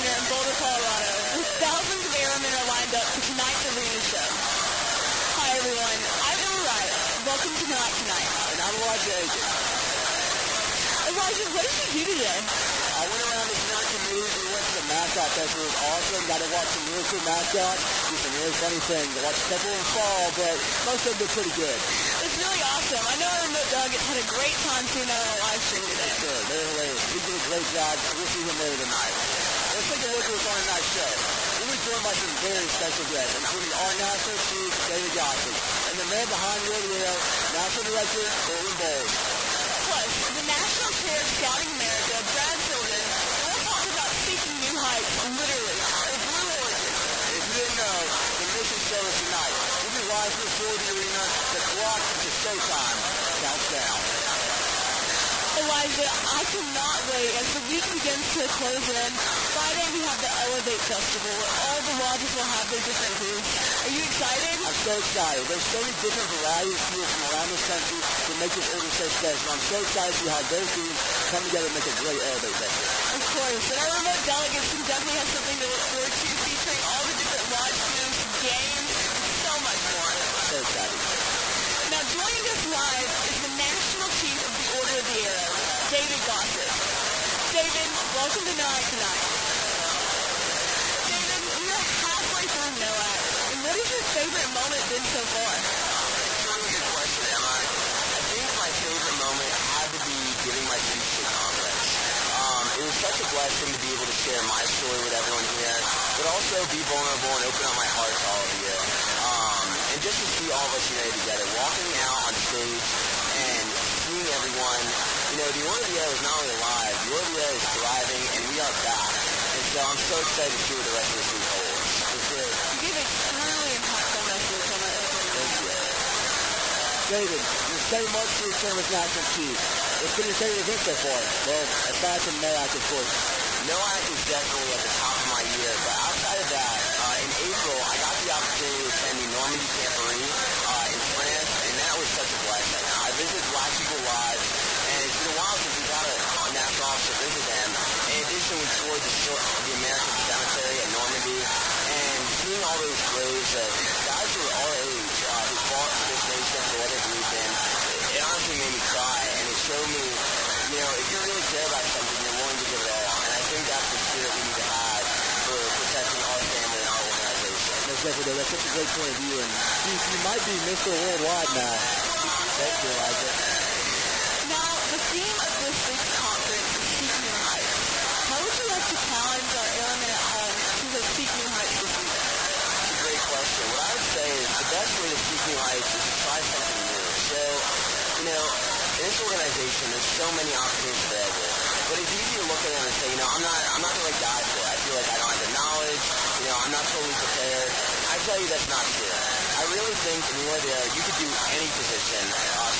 here in Boulder, Colorado, where thousands of airmen are lined up for tonight's arena show. Hi, everyone. I'm Elijah. Welcome to NOAC Tonight. And I'm Elijah Aiken. Elijah, what did you do today? I went around the Tonight community. We went to the mascot festival. It was awesome. Got to watch some really cool mascots, do some really funny things. I watched a couple of them fall, but most of them did pretty good. It's really awesome. I know our Remote Delegate had a great time seeing that on a live stream today. Sure, they're hilarious. He did a great job. We'll see him later tonight. Let's take a look at what's on tonight's show. We'll be joined by some very special guests, including our National Chief, David Gossett, and the man behind the radio, National Director, Golden Bowles. Plus, the National Chair of Scouting America, Brad Silverman, will talk about seeking new heights, literally, the Blue Origin. If you didn't know, the mission show is tonight. We'll be live from the floor of the arena. The clock to showtime counts down. Elijah, I cannot wait as the week begins to close in. Friday we have the Elevate Festival where all the lodges will have their different booths. Are you excited? I'm so excited. There's so many different varieties of people from around this country that make this order so special. I'm so excited to see how those teams come together and make a great Elevate Festival. Of course. And our remote delegates can definitely have something to look forward to, featuring all the different lodge booths, games, and so much more. So excited. Now joining us live is the National Chief of the Order of the Arrow, David Gossett. David, welcome to NOAC Tonight. David, we're halfway through NOAC, and what has your favorite moment been so far? That's a really good question, Emma. I think my favorite moment had to be giving my speech to the conference. It was such a blessing to be able to share my story with everyone here, but also be vulnerable and open up my heart to all of you. And just to see all of us united together, walking out on stage and seeing everyone, the Order of the Arrow is not only alive, the Order of the Arrow is thriving, and we are back. And so I'm so excited to see what the rest of this week holds. You gave a truly impactful message on that opening. Thank you. David, your 7 months to your term as National Chief. What's been your favorite event so far? Well, aside from NOAC, of course. NOAC is definitely at the top of my year, but outside of that, in April, I got the opportunity to attend the Normandy Jamboree in France, and that was such a blessing. I visited Black People Live, and it's been a while since we got a national officer visit them. In addition, we toured the American Cemetery at Normandy, and seeing all those graves of guys who were our age, who fought for this nation for what they believed in, it honestly made me cry, and it showed me, if you really care about something, you're willing to give it all. And I think that's the spirit we need to have for protecting our family and our organization. Most definitely, that's such a great point of view. And Chief, you might be Mr. Worldwide now. Thank you, Elijah. Now, the theme of this week's conference is Seek New Heights. How would you like to challenge our airmen at home to seek new heights this week? That's a great question. What I would say is the best way to seek new heights is to try something new. So, in this organization, there's so many opportunities available. But it's easy to look at them and say, I'm not the right guy for it. I feel like I don't have the knowledge. I'm not totally prepared. I tell you that's not true. I really think in the Order of the Arrow, you could do any position,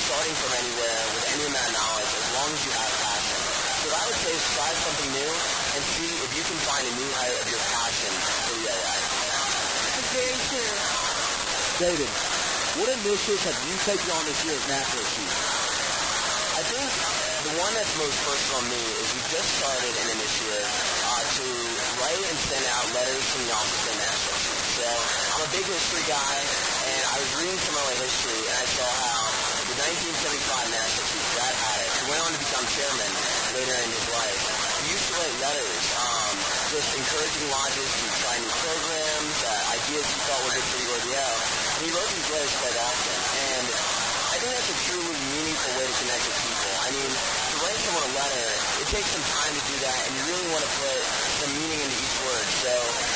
starting from anywhere, with any amount of knowledge, as long as you have passion. So what I would say is try something new and see if you can find a new height of your passion for the OI. It's very true. David, what initiatives have you taken on this year as National Chief? I think the one that's most personal to me is we just started an initiative to write and send out letters from the Office of the National Chief. So I'm a big history guy, and I was reading some early history, and I saw how the 1975 National Chief, Brad Haddock, who went on to become chairman later in his life, he used to write letters just encouraging lodges to try new programs, ideas he thought were good for the ODL. And he wrote these letters quite often. And I think that's a truly meaningful way to connect with people. I mean, to write someone a letter, it takes some time to do that, and you really want to put some meaning into each word. So,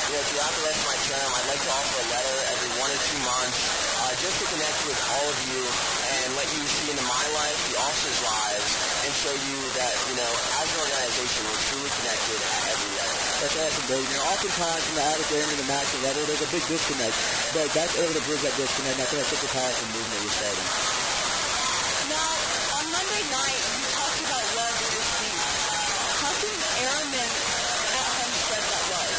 throughout the rest of my term, I'd like to offer a letter every 1 or 2 months just to connect with all of you and let you see into my life, the officers' lives, and show you that, as an organization, we're truly connected at every level. That's awesome, David. Oftentimes from the attic airman to the master level, there's a big disconnect. But that's able to bridge that disconnect, and I think that's such a powerful movement you're starting. Now, on Monday night, you talked about love in your speech. How can airmen at home spread that love?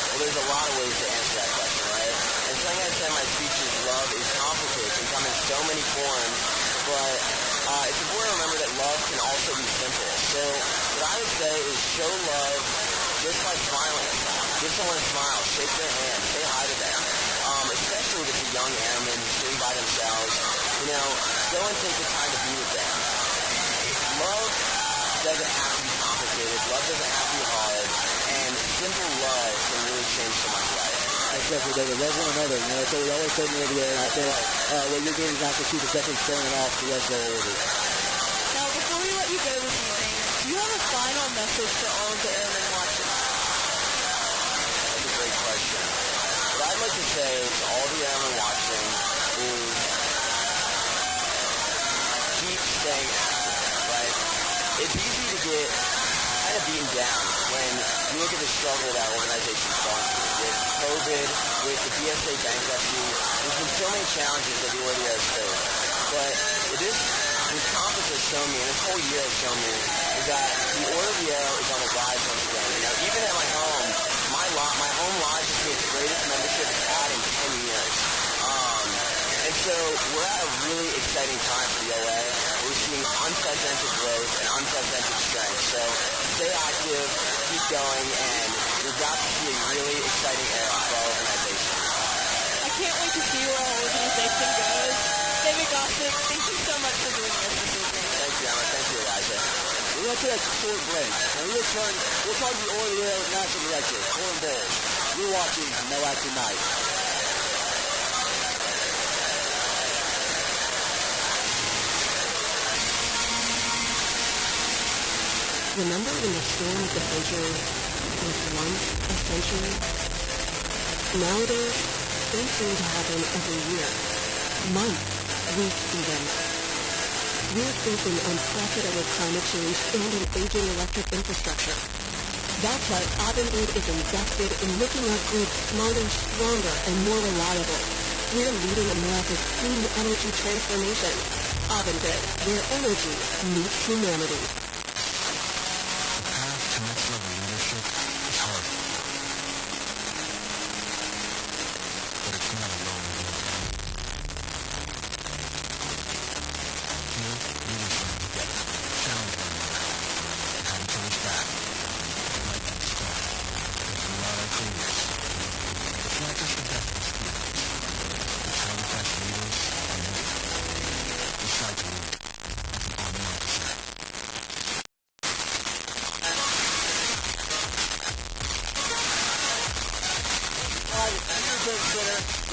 Well, there's a lot of ways to answer that question, right? And something I say in my speech is love is complicated. It can come in so many forms, but it's important to remember that love can also be simple. So what I would say is show love just by smiling. Give someone a smile, shake their hand, say hi to them. Especially if it's a young airman sitting by themselves, go and take the time to be with them. Love doesn't have to be complicated. Love doesn't have to be hard. And simple love can really change someone's life. That's definitely, David. Love one another. That's what we always say in the radio, and I think what you're doing is actually keep definitely showing it off the rest of the order. Now, before we let you go this evening, do you have a final message for all of the airmen watching? That's a great question. What I'd like to say to all the airmen watching is keep staying active, right? It's easy to get kind of beaten down when you look at the struggle that organization's gone through. With COVID, with the BSA bankruptcy, there's been so many challenges that the Order has faced. But this conference has shown me, and this whole year has shown me, is that the Order of the Arrow is on the rise once again. Even at my home, my home lodge is the greatest membership it's had in 10 years. And so we're at a really exciting time for the OA. We're seeing unprecedented growth and unprecedented strength. So stay active, keep going, and you're about to see a really exciting era for our organization. I can't wait to see where our organization goes. David Gossick, thank you so much for joining us this evening. Thank you, Emma. Thank you, Elijah. We're going to take a short break. When we return, we'll talk to the Order of the Arrow National Director, Corn Bowles. You're watching NOAC Tonight. Remember when the storm of the century was once a century? Nowadays, they seem to happen every year, month, week even. We're facing unprecedented climate change and an aging electric infrastructure. That's why Avangrid is invested in making our grid smarter, stronger, and more reliable. We're leading America's clean energy transformation. Avangrid, where energy meets humanity.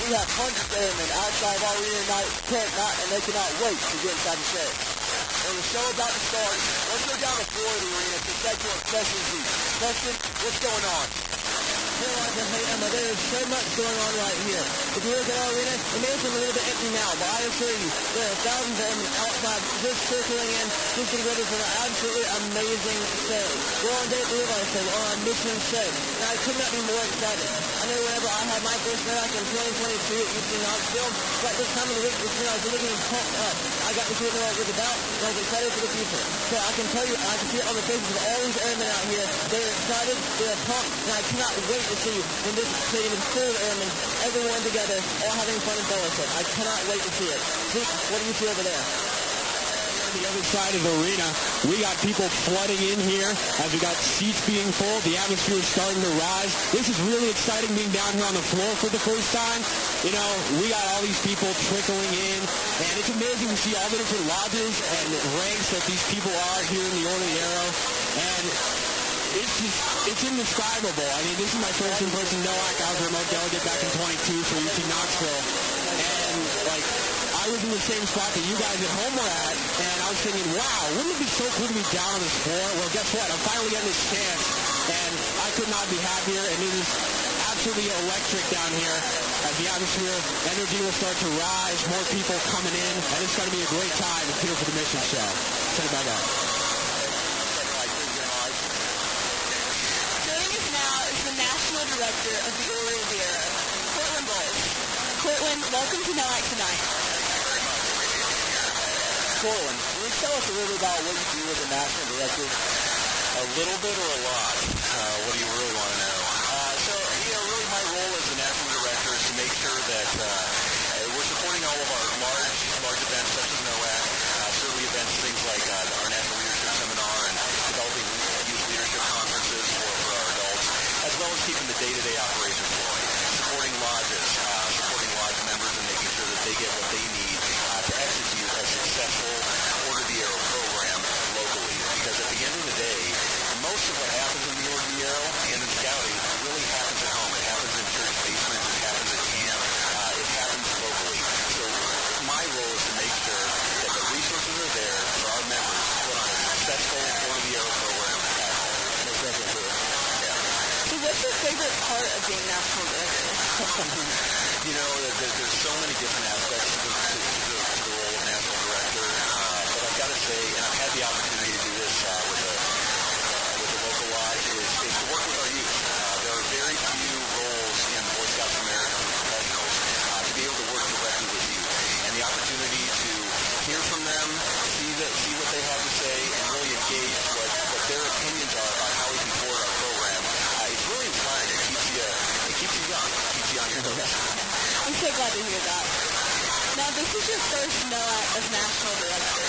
We have hundreds of airmen outside of our arena tonight, and they cannot wait to get inside the show. And the show about to start. Let's go down the floor of the arena to Sector of Preston Z. Preston, what's going on? Hey, Emma, there is so much going on right here. If you look at our arena, it may seem a little bit empty now, but I assure you, there are thousands of airmen outside just circling in, just getting ready for an absolutely amazing show. We're on day 3 of our show. We're on our mission show. And I could not be more excited. I know whenever I had my first NOAC in 2022 at UC Knoxville, right this time of the week, I was looking pumped up. I got to see what it was about, and I was excited for the future. So I can tell you, I can see it on the faces of all these airmen out here. They're excited, they're pumped, and I cannot wait to see when this stadium is full of airmen, everyone together, all having fun and fellowship. I cannot wait to see it. Zeke, what do you see over there? On the other side of the arena, we got people flooding in here as we got seats being full. The atmosphere is starting to rise. This is really exciting being down here on the floor for the first time. We got all these people trickling in, and it's amazing to see all the different lodges and ranks that these people are here in the Order of the Arrow. And it's indescribable. I mean, this is my first in-person NOAC. I was a remote delegate back in 22 for UC Knoxville. And, I was in the same spot that you guys at home were at, and I was thinking, wow, wouldn't it be so cool to be down on this floor? Well, guess what? I'm finally getting this chance, and I could not be happier, and it is absolutely electric down here. As the atmosphere, energy will start to rise, more people coming in, and it's going to be a great time here for the mission show. Send it back up. National Director of the Order of the Arrow, Cortland Bowles. Cortland, welcome to NOAC Tonight. Cortland, can you tell us a little bit about what you do as a National Director? A little bit or a lot? What do you really want to know? Really my role as the National Director is to make sure that we're supporting all of our large events such as NOAC, certainly events, things like our National Leadership Seminar and day-to-day operations flowing, supporting lodges, supporting lodge members and making sure that they get what they need to execute a successful Order the Arrow program locally. Because at the end of the day, most of what happens in the Order the Arrow and in scouting really happens at home. It happens in church basements. It happens at camp. It happens locally. So my role is to make sure that the resources are there for our members to put on a successful Order the Arrow program at home. That's definitely true. Yeah. So what's your favorite part of being national director? You know, there's so many different aspects to the role of national director, but I've got to say, and I've had the opportunity to do this with the local lodge, is to work with our youth. There are very few roles in Boy Scouts of America for professionals to be able to work directly with youth, and the opportunity to hear from them, see what they have to say, and really engage what their opinions are about how we can forward our program. It's really inspiring. It keeps you young. It keeps you on your toes. I'm so glad to hear that. Now, this is your first NOAC as national director.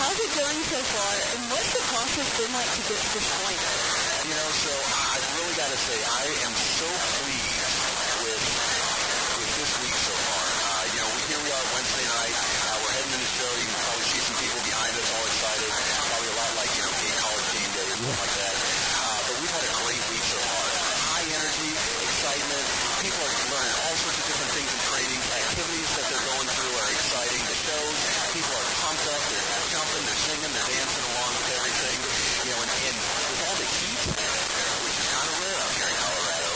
How's it going so far, and what's the process been like to get to this point? You know, so I've really got to say, I am so pleased with this week so far. Here we are Wednesday night. We're heading in the show. You can probably see some people behind us all excited. Probably a lot like, a college game day or something like that. But we've had a great week so far. High energy, excitement. People are learning all sorts of different things and training. Activities that they're going through are exciting. The shows, people are pumped up. They're jumping, they're singing, they're dancing along with everything. And with all the heat, which is kind of rare out here in Colorado,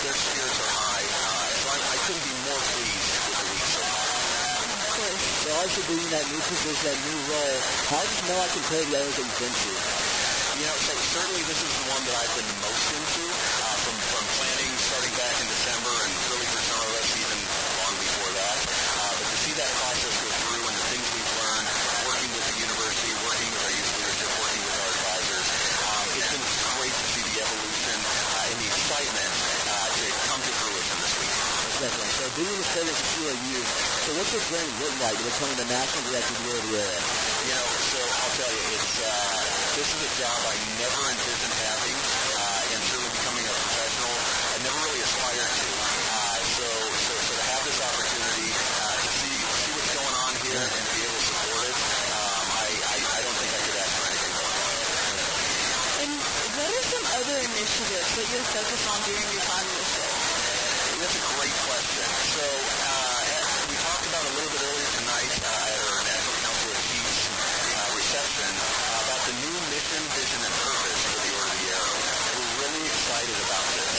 their spirits are high. So I couldn't be more pleased with the week so far. So obviously being in that new position, that new role, how does NOAC compare to the others that you've been to? So certainly this is the one that I've been most into, from planning starting back in December and really for summer rest season long before that. But to see that process go through and the things we've learned, working with the university, working with our youth leadership, working with our advisors, it's been great to see the evolution and the excitement to come to fruition this week. Definitely. So being the state of secure youth, so what's your journey look like to becoming the national director of the Order of the Arrow? So I'll tell you, this is a job I never envisioned having, and certainly becoming a professional, I never really aspired to. So to have this opportunity, to see what's going on here and to be able to support it, I don't think I could ask for anything more. And what are some other initiatives that you're focused on during your time in the show? That's a great question. So we talked about a little bit earlier tonight at our National Council of Chiefs reception about the new mission, vision, and purpose for the Order of the Arrow. We're really excited about this.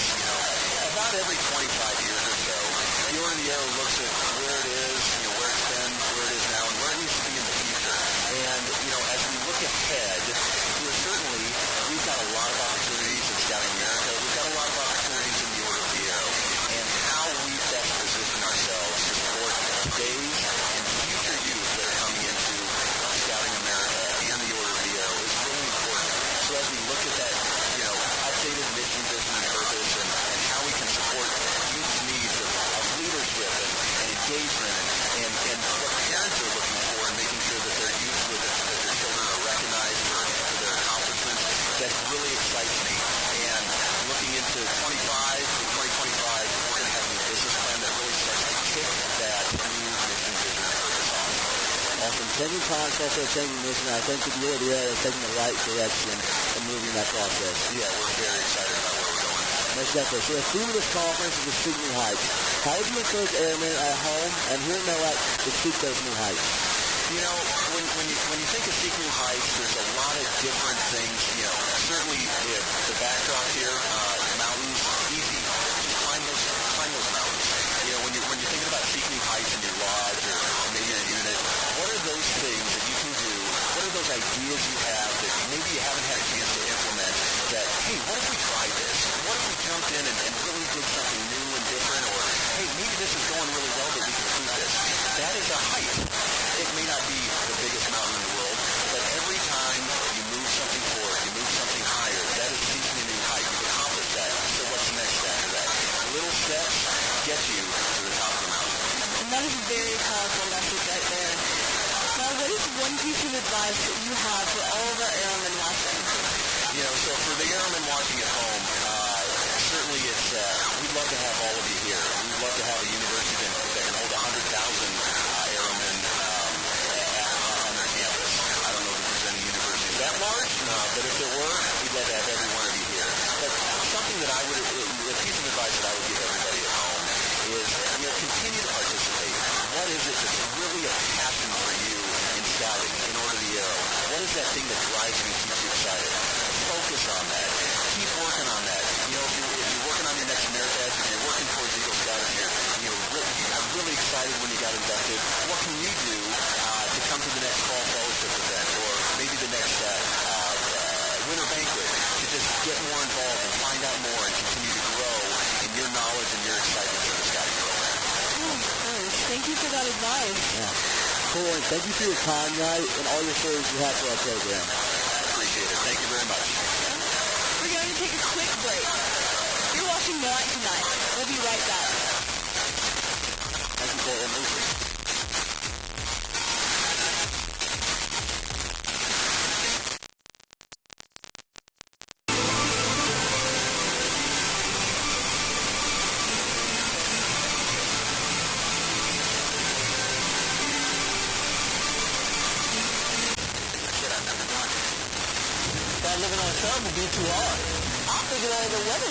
About every 25 years or so, the Order of the Arrow looks at where it is, where it's been, where it is now, and where it needs to be in the future. And, as we look ahead, certainly we've got a lot of opportunities in Scouting America. We've got a lot of opportunities in the Order of the Arrow. And how we best position ourselves to support today's and future youth that are coming into Scouting America and the Order of the Arrow is really important. So as we look at that, updated mission, vision, and purpose, and how we can support youth's needs of leadership and engagement and what parents are looking for and making sure that their youth, that their children are recognized for their accomplishments, that really excites me. And looking into 2025, we're going to have a new business plan that really starts to kick that new mission, vision, and purpose off. Awesome. Changing times, also changing mission. I think the Order of the Arrow is taking the right direction and moving that process. Yeah, we're very excited about where we're going. Most definitely. So the theme of this conference is to seek new heights. How would you encourage airmen at home and here in NOAC to seek those new heights? When you think of Seek New Heights, there's a lot of different things. Certainly the backdrop here, mountains, easy. Just climb those mountains. When you're thinking about Seek New Heights in your lodge or maybe in a unit, what are those things that you can do? What are those ideas you have that maybe you haven't had a chance to implement that, hey, what if we tried this? What if we jumped in and really did something new and different? Or, hey, maybe this is going really well, but we can prove this. That is a height. It may not be the biggest mountain in the world, but every time you move something forward, you move something higher, that is seeking a new height. You've accomplished that. So what's the next step after that? Little steps get you to the top of the mountain. And that is a very powerful message right there. Now, what is one piece of advice that you have for all of our airmen watching? So for the airmen watching at home, But if there were, we'd love to have every one of you here. But something that a piece of advice that I would give everybody at home is, continue to participate. What is it that's really a passion for you in scouting, in order to arrow? What is that thing that drives you and keeps you excited? Focus on that. Keep working on that. If you're working on your next Ameritech, if you're working towards Eagle Scout, if you're really excited when you got inducted, what can you do to come to the next fall fellowship event, or maybe the next winter banquet, to just get more involved and find out more and continue to grow in your knowledge and your excitement for the scouting program? Thank you for that advice. Yeah. Cool, and thank you for your time tonight and all your service you have for our program. Appreciate it. Thank you very much. We're going to take a quick break. You're watching NOAC Tonight. We'll be right back. Thank you for your movie. Living on a shelf would be too hard. I'm thinking the weather